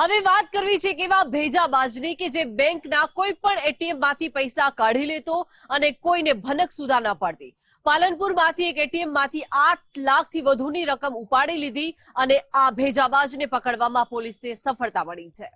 હવે વાત કરવી છે કે એવા ભેજાબાજની કે જે બેંકના કોઈ પણ એટીએમ માંથી પૈસા કાઢી લેતો અને કોઈને ભનક સુધા ન પડતી। પાલનપુરમાંથી એક એટીએમ માંથી 8 લાખથી વધુની રકમ ઉપાડી લીધી અને આ ભેજાબાજને પકડવામાં પોલીસને સફળતા મળી છે।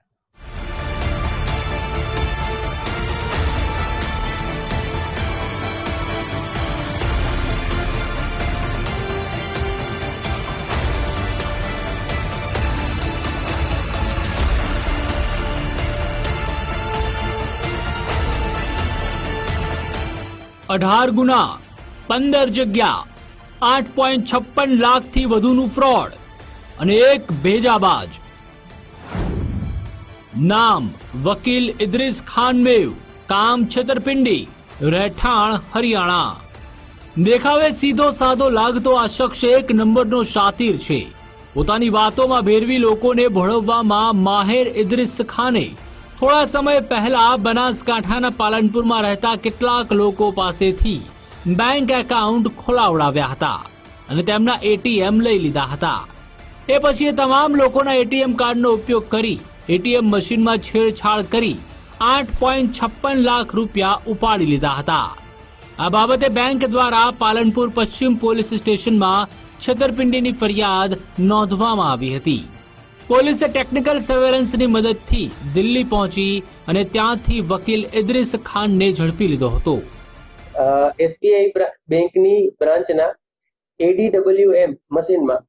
अठार गुना 15 जग्या 8.56 लाख थी वधुनु फ्रॉड अने एक भेजाबाज। नाम वकील इद्रिस खान मेव, काम छेतरपिंडी, રહેઠાણ હરિયાણા। દેખાવે સીધો સાદો લાગતો આ શખ્સ એક નંબરનો શાતીર છે। પોતાની વાતોમાં ભેરવી લોકોને ભોળવવામાં માહેર ઇદ્રિસ ખાને થોડા સમય પહેલા બનાસકાંઠાના પાલનપુરમાં રહેતા કેટલાક લોકો પાસેથી બેંક એકાઉન્ટ ખોલાવડાવ્યા હતા અને તેમના એટીએમ લઈ લીધા હતા। એ પછી તમામ લોકોના એટીએમ કાર્ડનો ઉપયોગ કરી એટીએમ મશીનમાં છેડછાડ કરી 8.56 લાખ રૂપિયા ઉપાડી લીધા હતા। આ બાબતે બેંક દ્વારા પાલનપુર પશ્ચિમ પોલીસ સ્ટેશનમાં છેતરપિંડીની ફરિયાદ નોંધવામાં આવી હતી। પોલીસે ટેકનિકલ સર્વેલન્સની મદદથી દિલ્હી પહોંચી અને ત્યાંથી વકીલ ઇદ્રિસ ખાનને ઝડપી લીધો હતો। એસબીઆઈ બેંકની બ્રાન્ચના ADWM મશીનમાં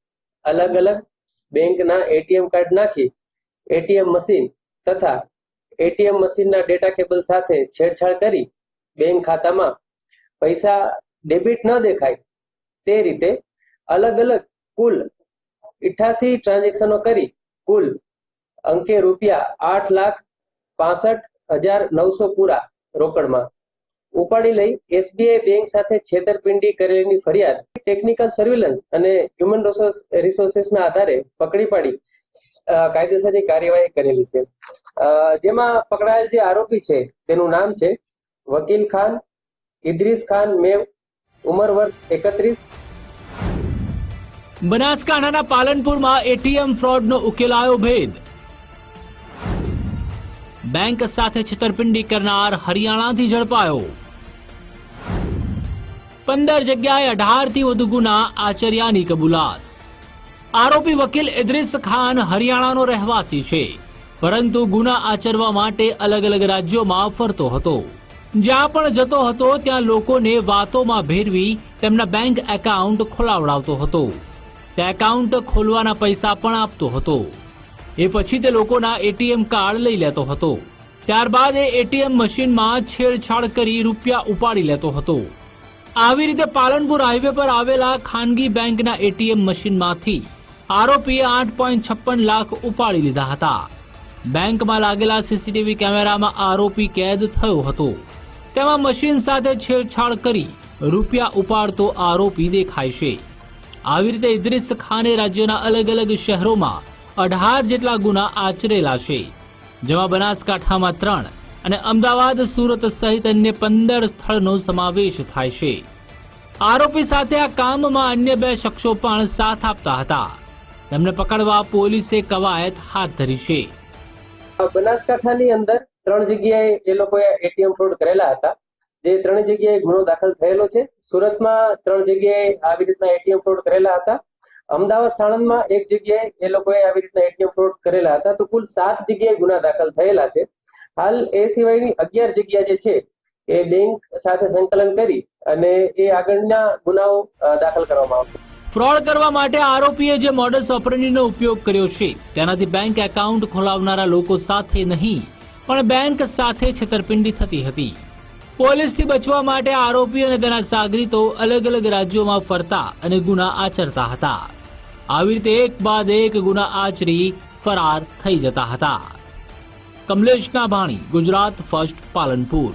અલગ અલગ બેંકના એટીએમ કાર્ડ નાખી એટીએમ મશીન તથા એટીએમ મશીનના ડેટા કેબલ સાથે છેડછાડ કરી બેંક ખાતામાં પૈસા ડેબિટ ન દેખાય તે રીતે અલગ અલગ કુલ 88 ટ્રાન્ઝેક્શનો કરી कुल अंके रुपया 8,65,900 पूरा रोकड़ में उपाड़ी लई एसबीआई बैंक साथे छेतरपिंडी करेली फरियाद टेक्निकल सर्विलन्स अने ह्यूमन रिसोर्सेस ना आधारे पकड़ी पाड़ी कायदेसरनी कार्यवाही करेली छे। जेमां पकड़ाયેલ जे आरोपी छे तेनुं नाम छे वकील खान इद्रिस खान मेव, उमर वर्ष 31। बनासकांठाना पालनपुरमां एटीएम फ्रॉडनो उकेलायो भेद। बैंक साथे छेतरपिंडी करनार हरियाणाथी झड़पायो। 15 जग्याए 18 थी वधु गुना आचर्यानी कबूलात। आरोपी वकील इद्रिस खान हरियाणानो રહેવાસી છે, પરંતુ ગુના આચરવા માટે અલગ અલગ રાજ્યોમાં ફરતો હતો। જ્યાં પણ જતો હતો ત્યાં લોકોને વાતોમાં ભેરવી તેમના બેંક એકાઉન્ટ ખોલાવડાવતો હતો। તે એકાઉન્ટ ખોલવાના પૈસા પણ આપતો હતો। એ પછી તે લોકોના એટીએમ કાર્ડ લઈ લેતો હતો। ત્યારબાદ એ એટીએમ મશીનમાં છેડછાડ કરી રૂપિયા ઉપાડી લેતો હતો। આવી રીતે પાલનપુર હાઈવે પર આવેલા ખાનગી બેંકના એટીએમ મશીનમાંથી આરોપીએ 8.56 લાખ ઉપાડી લીધા હતા। બેંકમાં લાગેલા સીસીટીવી કેમેરામાં આરોપી કેદ થયો હતો। તેમાં મશીન સાથે છેડછાડ કરી રૂપિયા ઉપાડતો આરોપી દેખાય છે। આવી રીતે ઇદ્રિસ ખાને રાજ્યના અલગ અલગ શહેરોમાં 18 જેટલા ગુના આચરેલા છે, જેમાં બનાસકાંઠામાં 3 અને અમદાવાદ, સુરત સહિત અન્ય 15 સ્થળનો સમાવેશ થાય છે। આરોપી સાથે આ કામમાં અન્ય 2 શખ્સો પણ સાથ આપતા હતા। તેમને પકડવા પોલીસે કવાયત હાથ ધરી છે। બનાસકાંઠાની અંદર 3 જગ્યાએ એ લોકોએ એટીએમ ફ્રોડ કરેલા હતા, જે 3 જગ્યાએ ગુનો દાખલ થયેલો છે। સુરતમાં 3 જગ્યાએ આવી રીતના એટીએમ ફ્રોડ કરેલા હતા। અમદાવાદ સાણંદમાં 1 જગ્યાએ એ લોકોએ આવી રીતના એટીએમ ફ્રોડ કરેલા હતા। તો કુલ 7 જગ્યાએ ગુના દાખલ થયેલા છે। હાલ એ સિવાયની 11 જગ્યા જે છે એ બેંક સાથે સંકલન કરી અને એ આગળના ગુનાઓ દાખલ કરવામાં આવશે। ફ્રોડ કરવા માટે આરોપીએ જે મોડસ ઓપરેન્ડીનો ઉપયોગ કર્યો છે તેનાથી બેંક એકાઉન્ટ ખોલાવનારા લોકો સાથે નહીં પણ બેંક સાથે છેતરપિંડી થતી હતી। પોલીસથી બચવા માટે આરોપી અને તેના સાગરીતો અલગ અલગ રાજ્યોમાં ફરતા અને ગુના આચરતા હતા। આવી રીતે એક બાદ એક ગુના આચરી ફરાર થઈ જતા હતા। કમલેશ નાભાણી, ગુજરાત ફર્સ્ટ, પાલનપુર।